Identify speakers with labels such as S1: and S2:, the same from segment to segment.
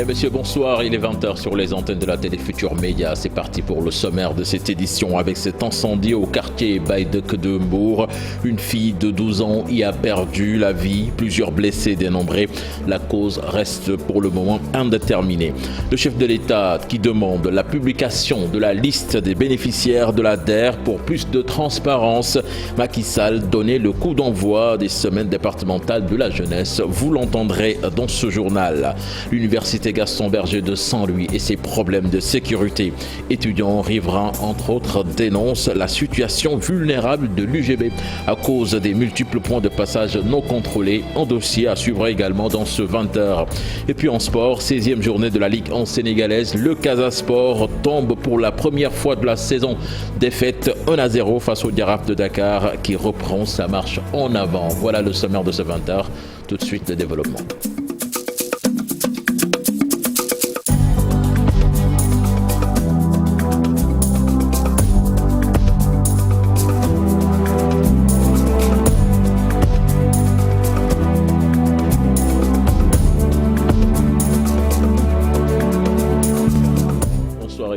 S1: Mesdames et messieurs, bonsoir. Il est 20h sur les antennes de la télé Futur Média. C'est parti pour le sommaire de cette édition avec cet incendie au quartier Baïdek de Mbour. Une fille de 12 ans y a perdu la vie. Plusieurs blessés dénombrés. La cause reste pour le moment indéterminée. Le chef de l'État qui demande la publication de la liste des bénéficiaires de la DER pour plus de transparence. Macky Sall donnait le coup d'envoi des semaines départementales de la jeunesse. Vous l'entendrez dans ce journal. L'université Gaston Berger de Saint-Louis et ses problèmes de sécurité. Étudiants riverains, entre autres, dénoncent la situation vulnérable de l'UGB à cause des multiples points de passage non contrôlés. Un dossier à suivre également dans ce 20h. Et puis en sport, 16e journée de la Ligue 1 sénégalaise, le Casa Sport tombe pour la première fois de la saison. Défaite 1-0 face au Giraffe de Dakar qui reprend sa marche en avant. Voilà le sommaire de ce 20h. Tout de suite, le développement.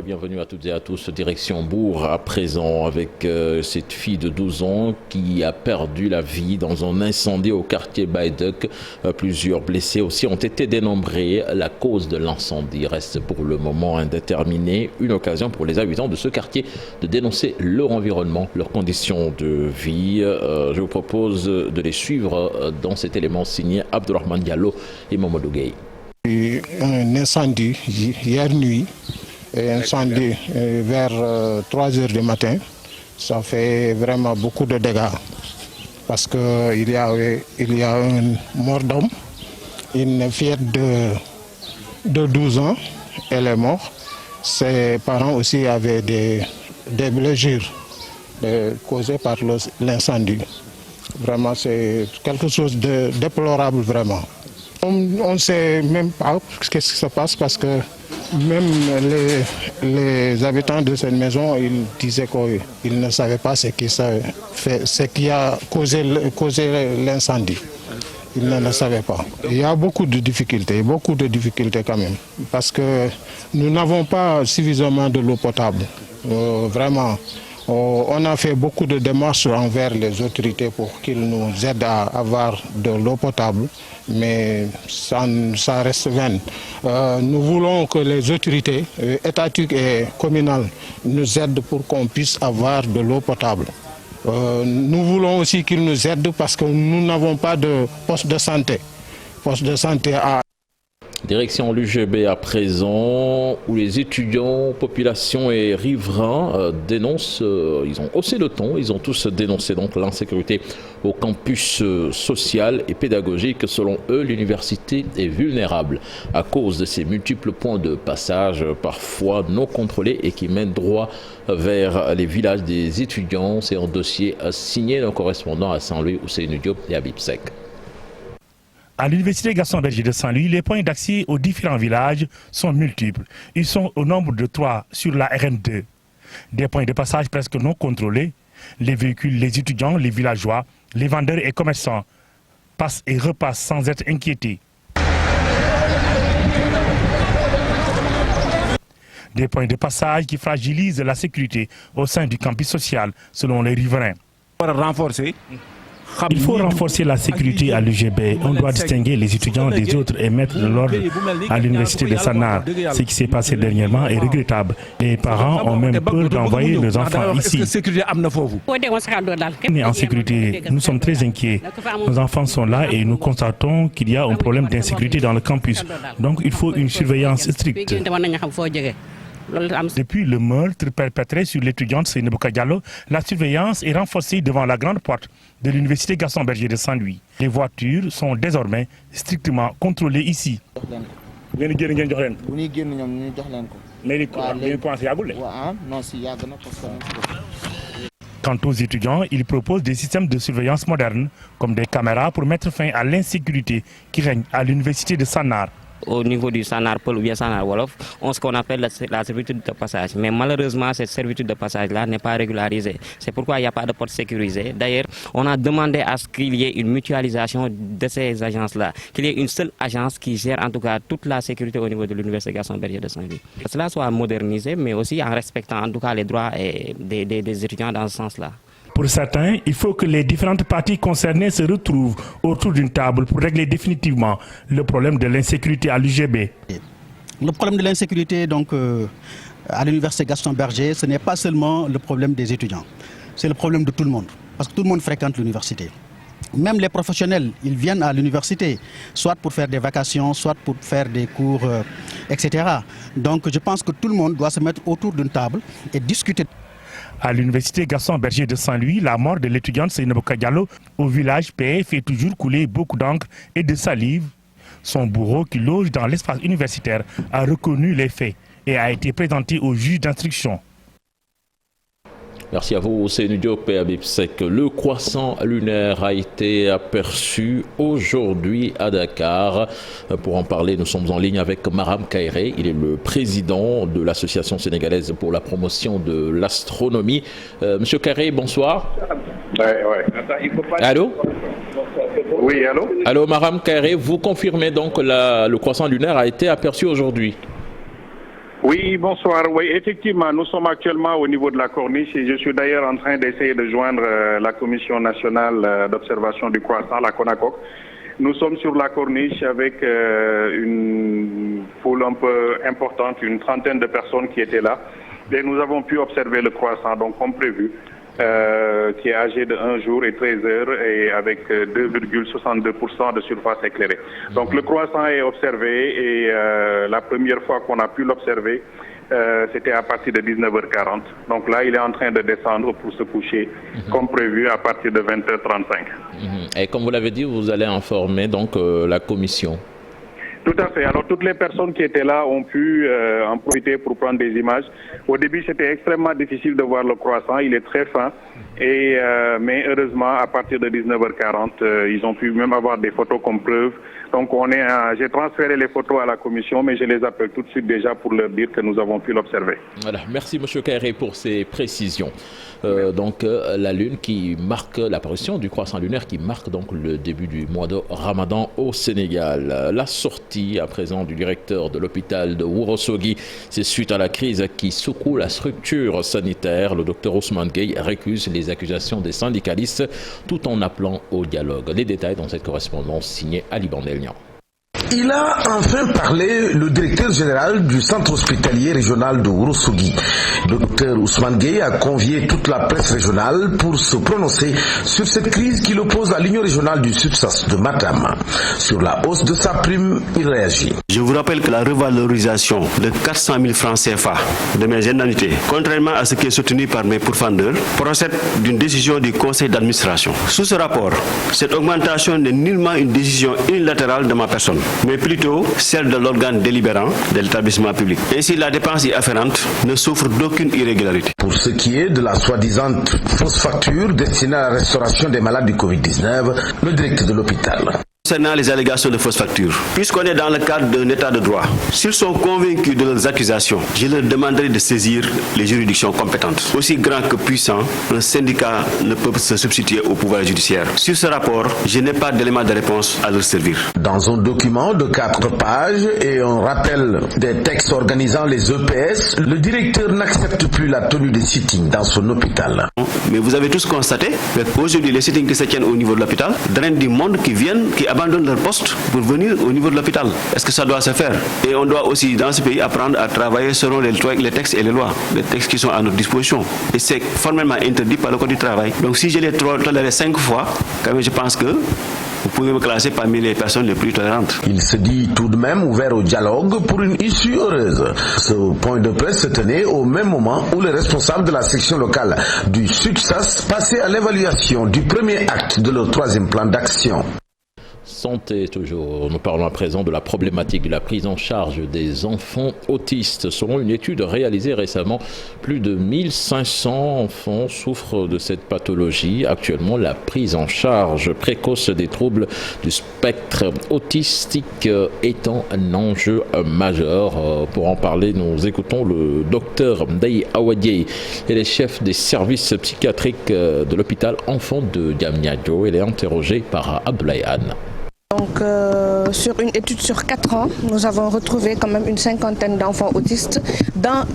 S1: Bienvenue à toutes et à tous, direction Mbour à présent avec cette fille de 12 ans qui a perdu la vie dans un incendie au quartier Baïdek. Plusieurs blessés aussi ont été dénombrés. La cause de l'incendie reste pour le moment indéterminée. Une occasion pour les habitants de ce quartier de dénoncer leur environnement, leurs conditions de vie. Je vous propose de les suivre dans cet élément signé Abdourahmane Diallo et Mamadou Gueye.
S2: Un incendie hier nuit. Incendie vers 3 heures du matin, ça fait vraiment beaucoup de dégâts parce qu'il y a un mort d'homme, une fillette de 12 ans, elle est morte. Ses parents aussi avaient des blessures causées par l'incendie. Vraiment, c'est quelque chose de déplorable vraiment. On ne sait même pas ce qui se passe parce que même les habitants de cette maison, ils disaient qu'ils ne savaient pas ce qui a causé l'incendie. Ils ne le savaient pas. Il y a beaucoup de difficultés quand même, parce que nous n'avons pas suffisamment de l'eau potable. Vraiment. On a fait beaucoup de démarches envers les autorités pour qu'ils nous aident à avoir de l'eau potable, mais ça reste vain. Nous voulons que les autorités étatiques et communales nous aident pour qu'on puisse avoir de l'eau potable. Nous voulons aussi qu'ils nous aident parce que nous n'avons pas de poste de santé.
S1: Direction l'UGB à présent, où les étudiants, population et riverains dénoncent, ils ont haussé le ton, ils ont tous dénoncé donc l'insécurité au campus social et pédagogique. Selon eux, l'université est vulnérable à cause de ces multiples points de passage, parfois non contrôlés et qui mènent droit vers les villages des étudiants. C'est un dossier signé d'un correspondant à Saint-Louis, Ousseynou Diop et Habib Sek.
S3: À l'université Gaston Berger de Saint-Louis, les points d'accès aux différents villages sont multiples. Ils sont au nombre de 3 sur la RN2. Des points de passage presque non contrôlés. Les véhicules, les étudiants, les villageois, les vendeurs et commerçants passent et repassent sans être inquiétés. Des points de passage qui fragilisent la sécurité au sein du campus social, selon les riverains. Il faut renforcer la sécurité à l'UGB. On doit distinguer les étudiants des autres et mettre de l'ordre à l'université de Sanar. Ce qui s'est passé dernièrement est regrettable. Les parents ont même peur d'envoyer leurs enfants ici. On est en sécurité. Nous sommes très inquiets. Nos enfants sont là et nous constatons qu'il y a un problème d'insécurité dans le campus. Donc il faut une surveillance stricte. Depuis le meurtre perpétré sur l'étudiante Seynabouka Diallo, la surveillance est renforcée devant la grande porte de l'université Gaston Berger de Saint-Louis. Les voitures sont désormais strictement contrôlées ici. Quant aux étudiants, ils proposent des systèmes de surveillance modernes, comme des caméras pour mettre fin à l'insécurité qui règne à l'université de Sanar.
S4: au niveau du Sanar Peul ou bien Sanar Wolof, ont ce qu'on appelle la servitude de passage. Mais malheureusement, cette servitude de passage-là n'est pas régularisée. C'est pourquoi il n'y a pas de porte sécurisée. D'ailleurs, on a demandé à ce qu'il y ait une mutualisation de ces agences-là, qu'il y ait une seule agence qui gère en tout cas toute la sécurité au niveau de l'Université Gaston Berger de Saint-Louis. Que cela soit modernisé, mais aussi en respectant en tout cas les droits des étudiants dans ce sens-là.
S3: Pour certains, il faut que les différentes parties concernées se retrouvent autour d'une table pour régler définitivement le problème de l'insécurité à l'UGB.
S5: Le problème de l'insécurité à l'Université Gaston Berger, ce n'est pas seulement le problème des étudiants, c'est le problème de tout le monde, parce que tout le monde fréquente l'université. Même les professionnels, ils viennent à l'université, soit pour faire des vacations, soit pour faire des cours, etc. Donc je pense que tout le monde doit se mettre autour d'une table et discuter.
S3: À l'université Gaston Berger de Saint-Louis, la mort de l'étudiante Seynabou Diallo au village Paix fait toujours couler beaucoup d'encre et de salive. Son bourreau, qui loge dans l'espace universitaire, a reconnu les faits et a été présenté au juge d'instruction.
S1: Merci à vous, Seynou Diop et Habib Seck. Le croissant lunaire a été aperçu aujourd'hui à Dakar. Pour en parler, nous sommes en ligne avec Maram Kairé. Il est le président de l'Association sénégalaise pour la promotion de l'astronomie. Monsieur Kairé, bonsoir. Allô?
S6: Oui, allô?
S1: Allô, Maram Kairé, vous confirmez donc que le croissant lunaire a été aperçu aujourd'hui?
S6: Oui, bonsoir. Oui, effectivement, nous sommes actuellement au niveau de la corniche et je suis d'ailleurs en train d'essayer de joindre la Commission nationale d'observation du croissant, la CONACOC. Nous sommes sur la corniche avec une foule un peu importante, une trentaine de personnes qui étaient là. Et nous avons pu observer le croissant, donc comme prévu, qui est âgé de 1 jour et 13 heures et avec 2,62% de surface éclairée. Donc le croissant est observé et la première fois qu'on a pu l'observer, c'était à partir de 19h40. Donc là, il est en train de descendre pour se coucher, comme prévu, à partir de 20h35.
S1: Et comme vous l'avez dit, vous allez informer donc la commission.
S6: Tout à fait. Alors, toutes les personnes qui étaient là ont pu en profiter pour prendre des images. Au début, c'était extrêmement difficile de voir le croissant. Il est très fin. Mais heureusement, à partir de 19h40, ils ont pu même avoir des photos comme preuve. Donc, j'ai transféré les photos à la commission, mais je les appelle tout de suite déjà pour leur dire que nous avons pu l'observer.
S1: Voilà. Merci, M. Kairé, pour ces précisions. La lune qui marque l'apparition du croissant lunaire qui marque donc le début du mois de Ramadan au Sénégal. La sortie à présent du directeur de l'hôpital de Ourossogui, c'est suite à la crise qui secoue la structure sanitaire. Le docteur Ousmane Gueye récuse les accusations des syndicalistes tout en appelant au dialogue. Les détails dans cette correspondance signée Ali Bandelnian.
S7: Il a enfin parlé, le directeur général du centre hospitalier régional de Ourossogui. Le docteur Ousmane Gueye a convié toute la presse régionale pour se prononcer sur cette crise qui l'oppose à l'union régionale du SUTSAS de Matam. Sur la hausse de sa prime, il réagit.
S8: Je vous rappelle que la revalorisation de 400 000 francs CFA de mes indemnités, contrairement à ce qui est soutenu par mes pourfendeurs, procède d'une décision du conseil d'administration. Sous ce rapport, cette augmentation n'est nullement une décision unilatérale de ma personne, mais plutôt celle de l'organe délibérant de l'établissement public. Ainsi, la dépense y afférente ne souffre d'aucune irrégularité.
S7: Pour ce qui est de la soi-disant fausse facture destinée à la restauration des malades du Covid-19, le directeur de l'hôpital.
S8: Concernant les allégations de fausses factures, puisqu'on est dans le cadre d'un état de droit, s'ils sont convaincus de leurs accusations, je leur demanderai de saisir les juridictions compétentes. Aussi grand que puissant, un syndicat ne peut se substituer au pouvoir judiciaire. Sur ce rapport, je n'ai pas d'éléments de réponse à leur servir.
S7: Dans un document de 4 pages et un rappel des textes organisant les EPS, le directeur n'accepte plus la tenue des sittings dans son hôpital.
S8: Mais vous avez tous constaté qu'aujourd'hui, les sittings qui se tiennent au niveau de l'hôpital drainent du monde qui abandonnent leur poste pour venir au niveau de l'hôpital. Est-ce que ça doit se faire? Et on doit aussi, dans ce pays, apprendre à travailler selon les textes et les lois, les textes qui sont à notre disposition. Et c'est formellement interdit par le Code du travail. Donc si je l'ai toléré 5 fois, quand même, je pense que vous pouvez me classer parmi les personnes les plus tolérantes.
S7: Il se dit tout de même ouvert au dialogue pour une issue heureuse. Ce point de presse se tenait au même moment où les responsables de la section locale du SUTSAS passaient à l'évaluation du premier acte de leur 3e plan d'action.
S1: Santé toujours. Nous parlons à présent de la problématique de la prise en charge des enfants autistes. Selon une étude réalisée récemment, plus de 1500 enfants souffrent de cette pathologie. Actuellement, la prise en charge précoce des troubles du spectre autistique étant un enjeu majeur. Pour en parler, nous écoutons le docteur Mdaye Awadie. Elle est chef des services psychiatriques de l'hôpital enfant de Diamniadio. Elle est interrogée par Abdoulaye Anne.
S9: Donc, sur une étude sur 4 ans, nous avons retrouvé quand même une cinquantaine d'enfants autistes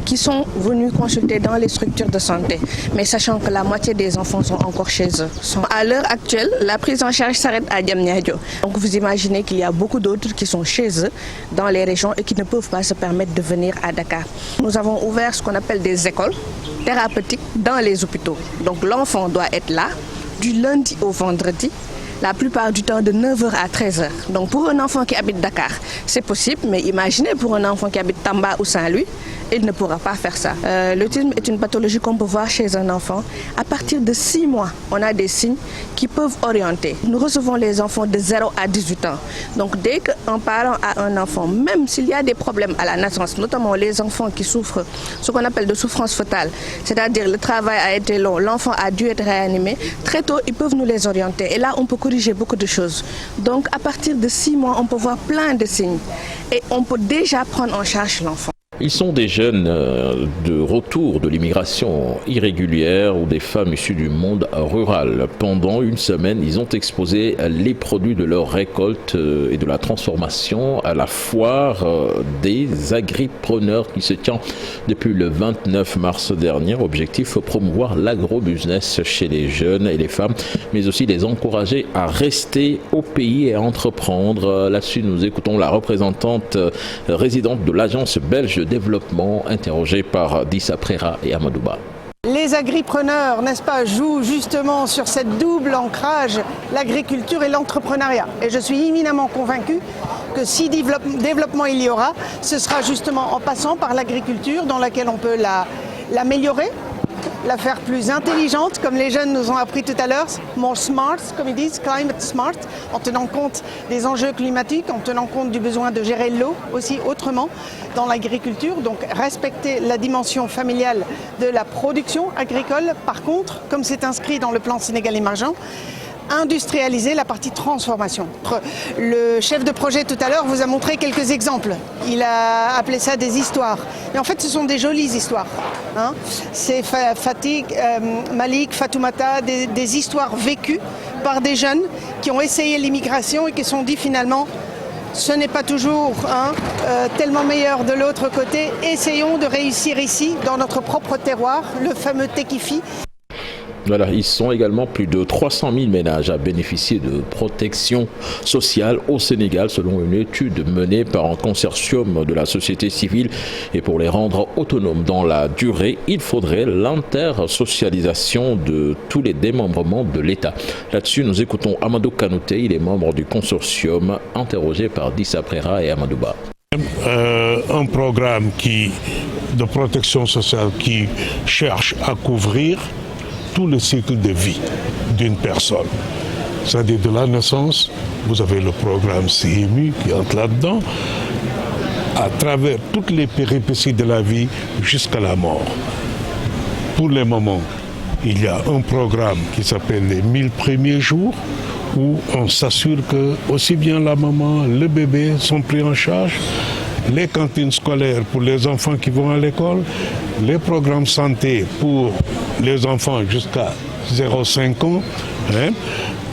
S9: qui sont venus consulter dans les structures de santé. Mais sachant que la moitié des enfants sont encore chez eux. À l'heure actuelle, la prise en charge s'arrête à Diamniadio. Donc vous imaginez qu'il y a beaucoup d'autres qui sont chez eux, dans les régions, et qui ne peuvent pas se permettre de venir à Dakar. Nous avons ouvert ce qu'on appelle des écoles thérapeutiques dans les hôpitaux. Donc l'enfant doit être là, du lundi au vendredi, la plupart du temps de 9h à 13h. Donc pour un enfant qui habite Dakar, c'est possible, mais imaginez pour un enfant qui habite Tamba ou Saint-Louis, il ne pourra pas faire ça. L'autisme est une pathologie qu'on peut voir chez un enfant. À partir de 6 mois, on a des signes qui peuvent orienter. Nous recevons les enfants de 0 à 18 ans. Donc dès qu'un parent a un enfant, même s'il y a des problèmes à la naissance, notamment les enfants qui souffrent ce qu'on appelle de souffrance fœtale, c'est-à-dire le travail a été long, l'enfant a dû être réanimé, très tôt ils peuvent nous les orienter. Et là on peut corriger beaucoup de choses. Donc à partir de 6 mois, on peut voir plein de signes et on peut déjà prendre en charge l'enfant.
S1: Ils sont des jeunes de retour de l'immigration irrégulière ou des femmes issues du monde rural. Pendant une semaine, ils ont exposé les produits de leur récolte et de la transformation à la foire des agripreneurs qui se tient depuis le 29 mars dernier. Objectif, promouvoir l'agrobusiness chez les jeunes et les femmes, mais aussi les encourager à rester au pays et à entreprendre. Là-dessus, nous écoutons la représentante résidente de l'agence belge de développement, interrogée par Dissa Prera et Amadouba.
S10: Les agripreneurs, n'est-ce pas, jouent justement sur cette double ancrage, l'agriculture et l'entrepreneuriat. Et je suis éminemment convaincu que si développement il y aura, ce sera justement en passant par l'agriculture dans laquelle on peut l'améliorer, la faire plus intelligente, comme les jeunes nous ont appris tout à l'heure, more smart, comme ils disent, climate smart, en tenant compte des enjeux climatiques, en tenant compte du besoin de gérer l'eau aussi autrement dans l'agriculture, donc respecter la dimension familiale de la production agricole. Par contre, comme c'est inscrit dans le plan Sénégal émergent, industrialiser la partie transformation. Le chef de projet tout à l'heure vous a montré quelques exemples. Il a appelé ça des histoires. Et en fait, ce sont des jolies histoires. Hein. C'est Malik, Fatoumata, des histoires vécues par des jeunes qui ont essayé l'immigration et qui se sont dit finalement, ce n'est pas toujours tellement meilleur de l'autre côté. Essayons de réussir ici, dans notre propre terroir, le fameux Tekifi.
S1: Voilà, ils sont également plus de 300 000 ménages à bénéficier de protection sociale au Sénégal, selon une étude menée par un consortium de la société civile. Et pour les rendre autonomes dans la durée, il faudrait l'intersocialisation de tous les démembrements de l'État. Là-dessus, nous écoutons Amadou Kanouté, il est membre du consortium, interrogé par Dissa Prera et Amadouba.
S11: Un programme de protection sociale qui cherche à couvrir tout le cycle de vie d'une personne. C'est-à-dire de la naissance, vous avez le programme CMU qui entre là-dedans, à travers toutes les péripéties de la vie jusqu'à la mort. Pour le moment, il y a un programme qui s'appelle les 1000 premiers jours, où on s'assure que aussi bien la maman, le bébé sont pris en charge, les cantines scolaires pour les enfants qui vont à l'école, les programmes santé pour les enfants jusqu'à 0,5 ans,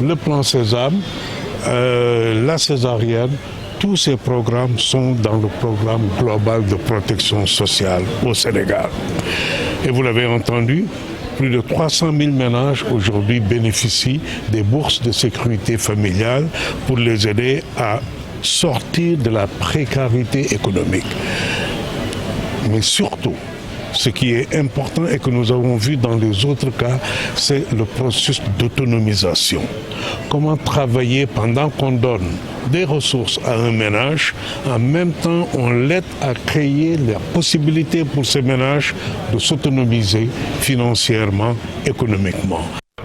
S11: le plan Sésame, la césarienne, tous ces programmes sont dans le programme global de protection sociale au Sénégal. Et vous l'avez entendu, plus de 300 000 ménages aujourd'hui bénéficient des bourses de sécurité familiale pour les aider à sortir de la précarité économique. Mais surtout, ce qui est important et que nous avons vu dans les autres cas, c'est le processus d'autonomisation. Comment travailler pendant qu'on donne des ressources à un ménage, en même temps on l'aide à créer la possibilité pour ces ménages de s'autonomiser financièrement, économiquement.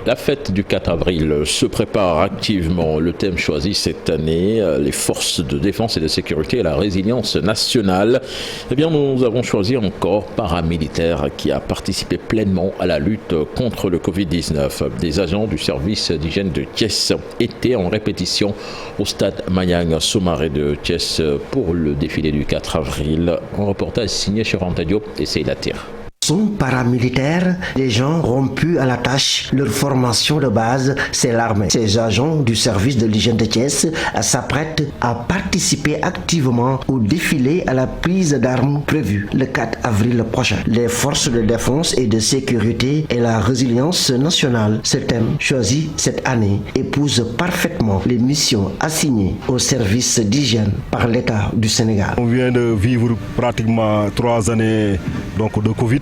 S1: La fête du 4 avril se prépare activement. Le thème choisi cette année, les forces de défense et de sécurité et la résilience nationale. Eh bien, nous avons choisi un corps paramilitaire qui a participé pleinement à la lutte contre le Covid-19. Des agents du service d'hygiène de Thiès étaient en répétition au stade Mayang Soumaré de Thiès pour le défilé du 4 avril. Un reportage signé chez Anta Diop et Seylatir.
S12: Sont paramilitaires, des gens rompus à la tâche. Leur formation de base, c'est l'armée. Ces agents du service de l'hygiène de Thiès s'apprêtent à participer activement au défilé à la prise d'armes prévue le 4 avril prochain. Les forces de défense et de sécurité et la résilience nationale, ce thème choisi cette année, épouse parfaitement les missions assignées au service d'hygiène par l'État du Sénégal.
S13: On vient de vivre pratiquement 3 années de Covid.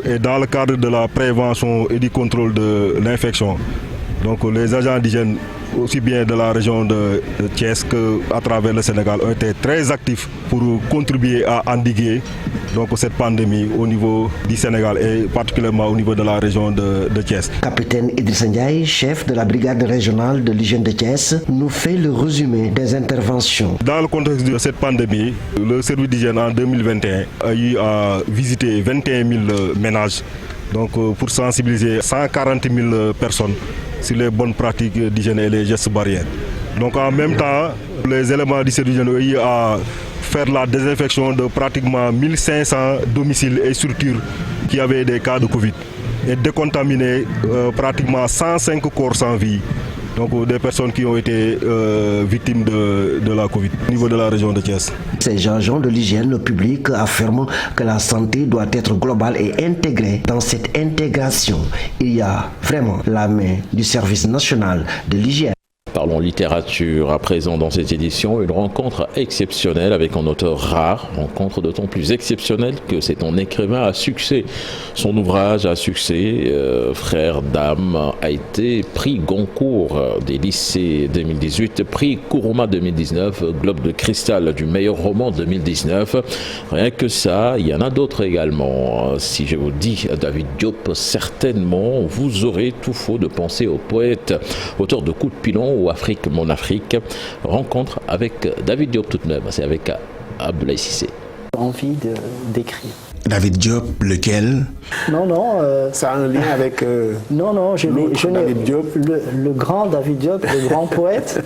S13: Et dans le cadre de la prévention et du contrôle de l'infection, les agents d'hygiène, aussi bien de la région de Thiès qu'à travers le Sénégal, ont été très actifs pour contribuer à endiguer cette pandémie au niveau du Sénégal et particulièrement au niveau de la région de Thiès.
S12: Capitaine Idrissa Ndiaye, chef de la brigade régionale de l'hygiène de Thiès, nous fait le résumé des interventions.
S13: Dans le contexte de cette pandémie, le service d'hygiène en 2021 a eu à visiter 21 000 ménages pour sensibiliser 140 000 personnes sur les bonnes pratiques d'hygiène et les gestes barrières. En même temps, les éléments du service d'hygiène ont eu à faire la désinfection de pratiquement 1500 domiciles et structures qui avaient des cas de Covid et décontaminer pratiquement 105 corps sans vie. Des personnes qui ont été victimes de la Covid au niveau de la région de Thiès.
S12: Ces agents de l'hygiène publique affirment que la santé doit être globale et intégrée. Dans cette intégration, il y a vraiment la main du service national de l'hygiène.
S1: Parlons littérature à présent dans cette édition, une rencontre exceptionnelle avec un auteur rare, rencontre d'autant plus exceptionnelle que c'est un écrivain à succès. Son ouvrage à succès, Frères d'âme, a été prix Goncourt des lycées 2018, prix Kuruma 2019, Globe de cristal du meilleur roman 2019. Rien que ça, il y en a d'autres également. Si je vous dis David Diop, certainement vous aurez tout faux de penser au poète, auteur de Coup de pilon ou Afrique, mon Afrique. Rencontre avec David Diop tout de même, c'est avec Abdoulaye Cissé.
S14: Envie d'écrire.
S15: David Diop, lequel?
S14: Non,
S16: ça a un lien avec
S14: David Diop. Le grand David Diop, le grand poète,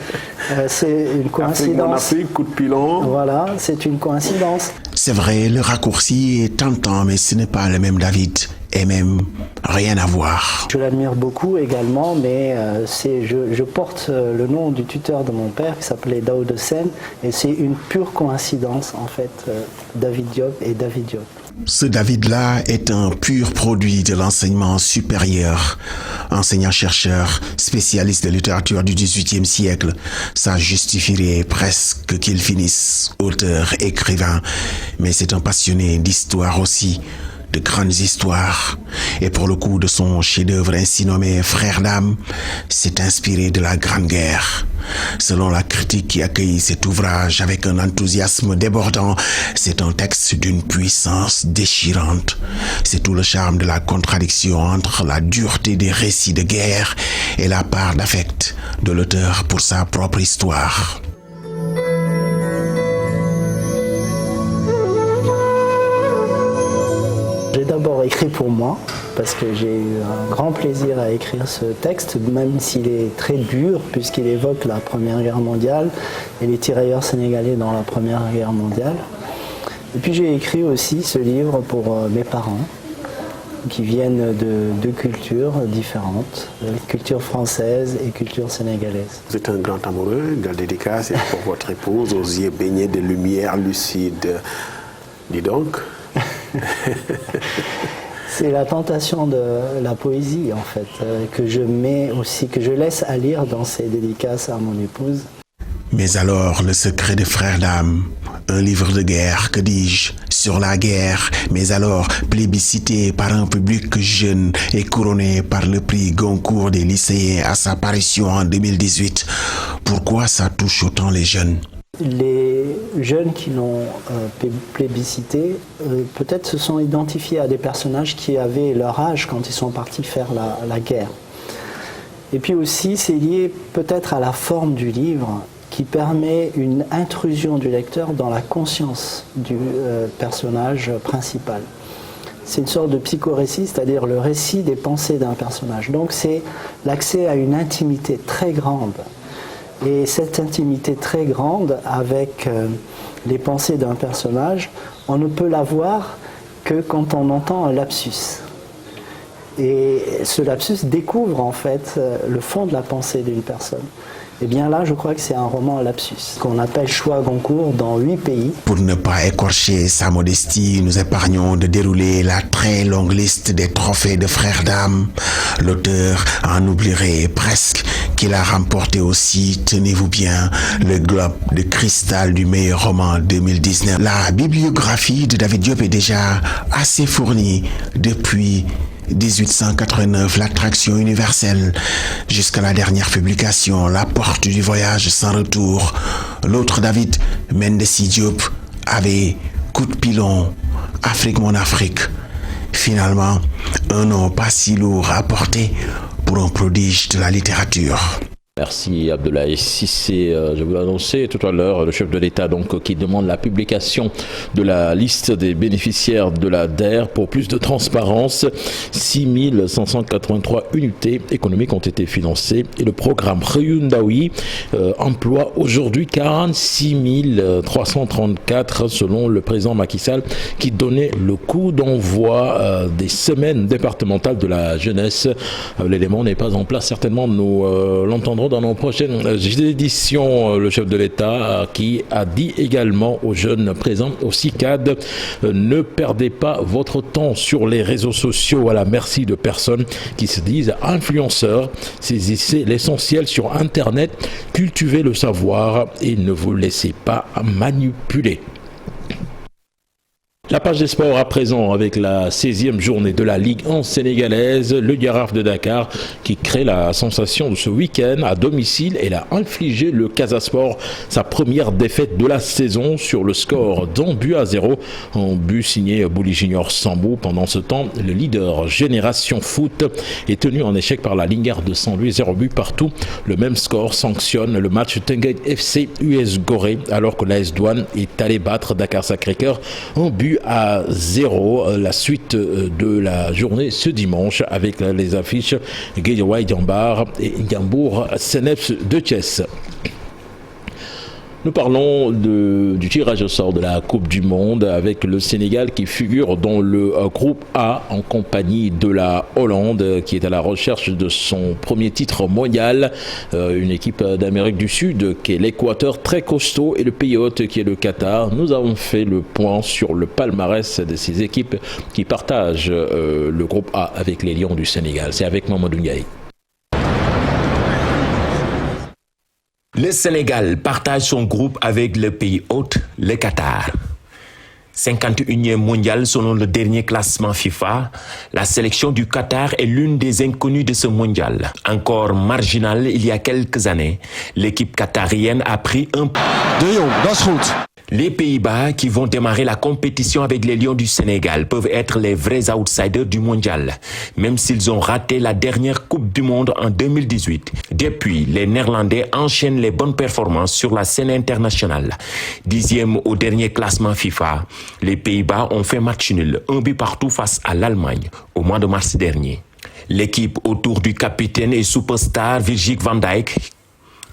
S14: c'est une coïncidence.
S16: Afrique, Coup de pilon.
S14: Voilà, c'est une coïncidence.
S15: C'est vrai, le raccourci est tentant, mais ce n'est pas le même David. Et même rien à voir.
S14: Je l'admire beaucoup également, mais je porte le nom du tuteur de mon père qui s'appelait Daoud Sen, et c'est une pure coïncidence en fait, David Diop et David Diop.
S15: Ce David-là est un pur produit de l'enseignement supérieur. Enseignant-chercheur, spécialiste de littérature du XVIIIe siècle, ça justifierait presque qu'il finisse auteur, écrivain, mais c'est un passionné d'histoire aussi. De grandes histoires. Et pour le coup de son chef-d'œuvre ainsi nommé Frères d'âme, s'est inspiré de la Grande Guerre. Selon la critique qui accueille cet ouvrage avec un enthousiasme débordant, c'est un texte d'une puissance déchirante. C'est tout le charme de la contradiction entre la dureté des récits de guerre et la part d'affect de l'auteur pour sa propre histoire.
S14: J'ai d'abord écrit pour moi, parce que j'ai eu un grand plaisir à écrire ce texte, même s'il est très dur, puisqu'il évoque la Première Guerre mondiale et les tirailleurs sénégalais dans la Première Guerre mondiale. Et puis j'ai écrit aussi ce livre pour mes parents, qui viennent de deux cultures différentes, culture française et culture sénégalaise.
S16: Vous êtes un grand amoureux, la dédicace est pour votre épouse, aux yeux baignés de lumière lucide. Dis donc.
S14: C'est la tentation de la poésie en fait, que je mets aussi, que je laisse à lire dans ces dédicaces à mon épouse.
S15: Mais alors, le secret des Frères d'âme, un livre de guerre, que dis-je, sur la guerre, mais alors plébiscité par un public jeune et couronné par le prix Goncourt des lycéens à sa parution en 2018. Pourquoi ça touche autant les jeunes ?
S14: Les jeunes qui l'ont plébiscité, peut-être se sont identifiés à des personnages qui avaient leur âge quand ils sont partis faire la guerre. Et puis aussi, c'est lié peut-être à la forme du livre qui permet une intrusion du lecteur dans la conscience du personnage principal. C'est une sorte de psychorécit, c'est-à-dire le récit des pensées d'un personnage. Donc c'est l'accès à une intimité très grande. Et cette intimité très grande avec les pensées d'un personnage, on ne peut la voir que quand on entend un lapsus. Et ce lapsus découvre en fait le fond de la pensée d'une personne. Et bien là, je crois que c'est un roman à lapsus, qu'on appelle Choix Goncourt dans 8 pays.
S15: Pour ne pas écorcher sa modestie, nous épargnons de dérouler la très longue liste des trophées de Frères d'âme. L'auteur en oublierait presque qu'il a remporté aussi, tenez-vous bien, le Globe de Cristal du meilleur roman 2019. La bibliographie de David Diop est déjà assez fournie depuis 1889, l'attraction universelle, jusqu'à la dernière publication, La porte du voyage sans retour. L'autre David Mendes Diop avait Coup de pilon, Afrique mon Afrique. Finalement, un nom pas si lourd à porter pour un prodige de la littérature.
S1: Merci Abdoulaye Cissé. Je vous l'ai annoncé tout à l'heure, le chef de l'État donc qui demande la publication de la liste des bénéficiaires de la DER pour plus de transparence. 6583 unités économiques ont été financées et le programme Ryundawi emploie aujourd'hui 46 334 selon le président Macky Sall qui donnait le coup d'envoi des semaines départementales de la jeunesse. L'élément n'est pas en place, certainement nous l'entendrons dans nos prochaines éditions. Le chef de l'État qui a dit également aux jeunes présents au CICAD, ne perdez pas votre temps sur les réseaux sociaux à la merci de personnes qui se disent influenceurs. Saisissez l'essentiel sur Internet, cultivez le savoir et ne vous laissez pas manipuler. La page des sports à présent avec la 16e journée de la Ligue 1 sénégalaise. Le Giraffe de Dakar qui crée la sensation de ce week-end à domicile et a infligé le Casa Sport sa première défaite de la saison sur le score d'1-0. Un but signé Bouli Junior Sambou. Pendant ce temps, le leader Génération Foot est tenu en échec par la Lingard de Saint-Louis, 0 but partout. Le même score sanctionne le match Tenguet FC US Gorée alors que l'AS Douane est allé battre Dakar Sacré-Cœur 1 but à 0. La suite de la journée ce dimanche avec les affiches Guédiawaye Diambar et Ndiambour Seneps de Thiès. Nous parlons du tirage au sort de la Coupe du Monde avec le Sénégal qui figure dans le groupe A en compagnie de la Hollande qui est à la recherche de son premier titre mondial. Une équipe d'Amérique du Sud qui est l'Équateur très costaud et le pays hôte qui est le Qatar. Nous avons fait le point sur le palmarès de ces équipes qui partagent le groupe A avec les Lions du Sénégal. C'est avec Mamadou Ndiaye.
S17: Le Sénégal partage son groupe avec le pays hôte, le Qatar. 51e mondial selon le dernier classement FIFA, la sélection du Qatar est l'une des inconnues de ce mondial. Encore marginale il y a quelques années, l'équipe qatarienne a pris un... De Jong, das goed. Les Pays-Bas, qui vont démarrer la compétition avec les Lions du Sénégal, peuvent être les vrais outsiders du mondial, même s'ils ont raté la dernière Coupe du Monde en 2018. Depuis, les Néerlandais enchaînent les bonnes performances sur la scène internationale. 10e au dernier classement FIFA, les Pays-Bas ont fait match nul, 1 but partout face à l'Allemagne, au mois de mars dernier. L'équipe autour du capitaine et superstar Virgil van Dijk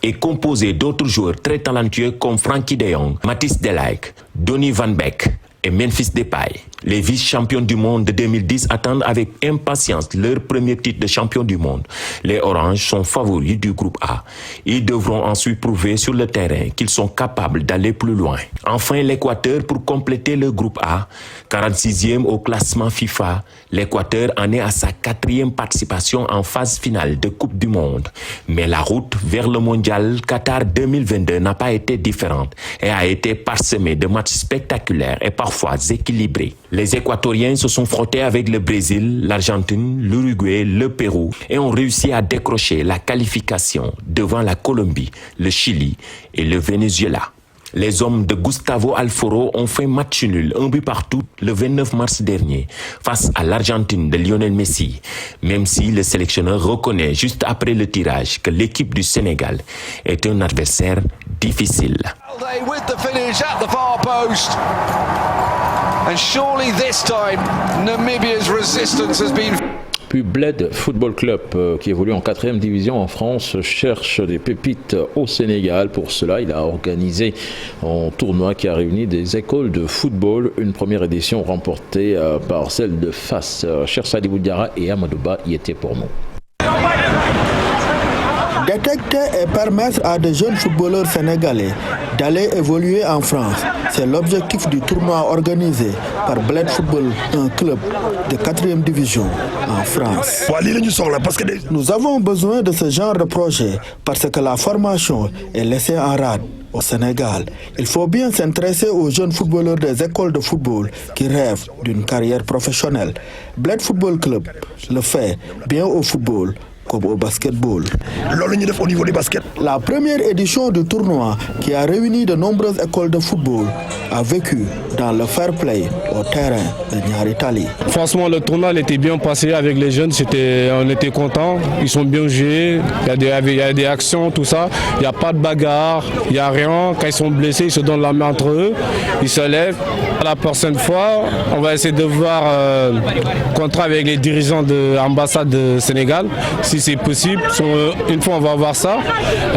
S17: est composé d'autres joueurs très talentueux comme Frankie de Jong, Matthijs de Ligt, Donny van Beek et Memphis Depay. Les vice-champions du monde de 2010 attendent avec impatience leur premier titre de champion du monde. Les Oranges sont favoris du groupe A. Ils devront ensuite prouver sur le terrain qu'ils sont capables d'aller plus loin. Enfin, l'Équateur pour compléter le groupe A. 46e au classement FIFA, l'Équateur en est à sa 4e participation en phase finale de Coupe du Monde. Mais la route vers le mondial Qatar 2022 n'a pas été différente et a été parsemée de matchs spectaculaires et parfois équilibrés. Les Équatoriens se sont frottés avec le Brésil, l'Argentine, l'Uruguay, le Pérou et ont réussi à décrocher la qualification devant la Colombie, le Chili et le Venezuela. Les hommes de Gustavo Alfaro ont fait match nul, 1 but partout, le 29 mars dernier, face à l'Argentine de Lionel Messi, même si le sélectionneur reconnaît juste après le tirage que l'équipe du Sénégal est un adversaire difficile.
S18: With the finish at the far post. And surely this time Namibia's resistance has been.
S1: Puis Bled Football Club, qui évolue en 4e division en France, cherche des pépites au Sénégal. Pour cela, il a organisé un tournoi qui a réuni des écoles de football. Une première édition remportée par celle de Fas. Cher Sadibou Diarra et Amadouba y étaient pour nous.
S19: Détecter et permettre à de jeunes footballeurs sénégalais d'aller évoluer en France, c'est l'objectif du tournoi organisé par Bled Football, un club de 4e division en France. Nous avons besoin de ce genre de projet parce que la formation est laissée en rade au Sénégal. Il faut bien s'intéresser aux jeunes footballeurs des écoles de football qui rêvent d'une carrière professionnelle. Bled Football Club le fait bien au football comme au basketball. Au niveau des baskets. La première édition du tournoi, qui a réuni de nombreuses écoles de football, a vécu dans le fair play au terrain de Niary Tally.
S20: Franchement, le tournoi était bien passé avec les jeunes, on était contents, ils sont bien joués, il y a des actions, tout ça, il n'y a pas de bagarre, il n'y a rien. Quand ils sont blessés, ils se donnent la main entre eux, ils se lèvent. La prochaine fois, on va essayer de voir contrat avec les dirigeants de l'ambassade de Sénégal, si c'est possible. Une fois, on va voir ça.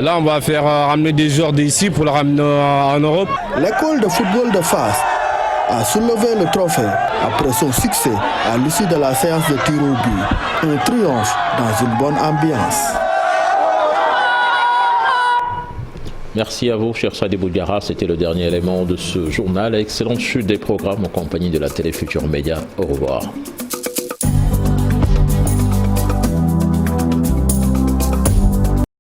S20: Là, on va faire ramener des joueurs d'ici pour les ramener en Europe.
S19: L'école de football de Fas a soulevé le trophée après son succès à l'issue de la séance de tir au but. Un triomphe dans une bonne ambiance.
S1: Merci à vous, cher Sadibou Diarra. C'était le dernier élément de ce journal. Excellente chute des programmes en compagnie de la Télé Futur Média. Au revoir.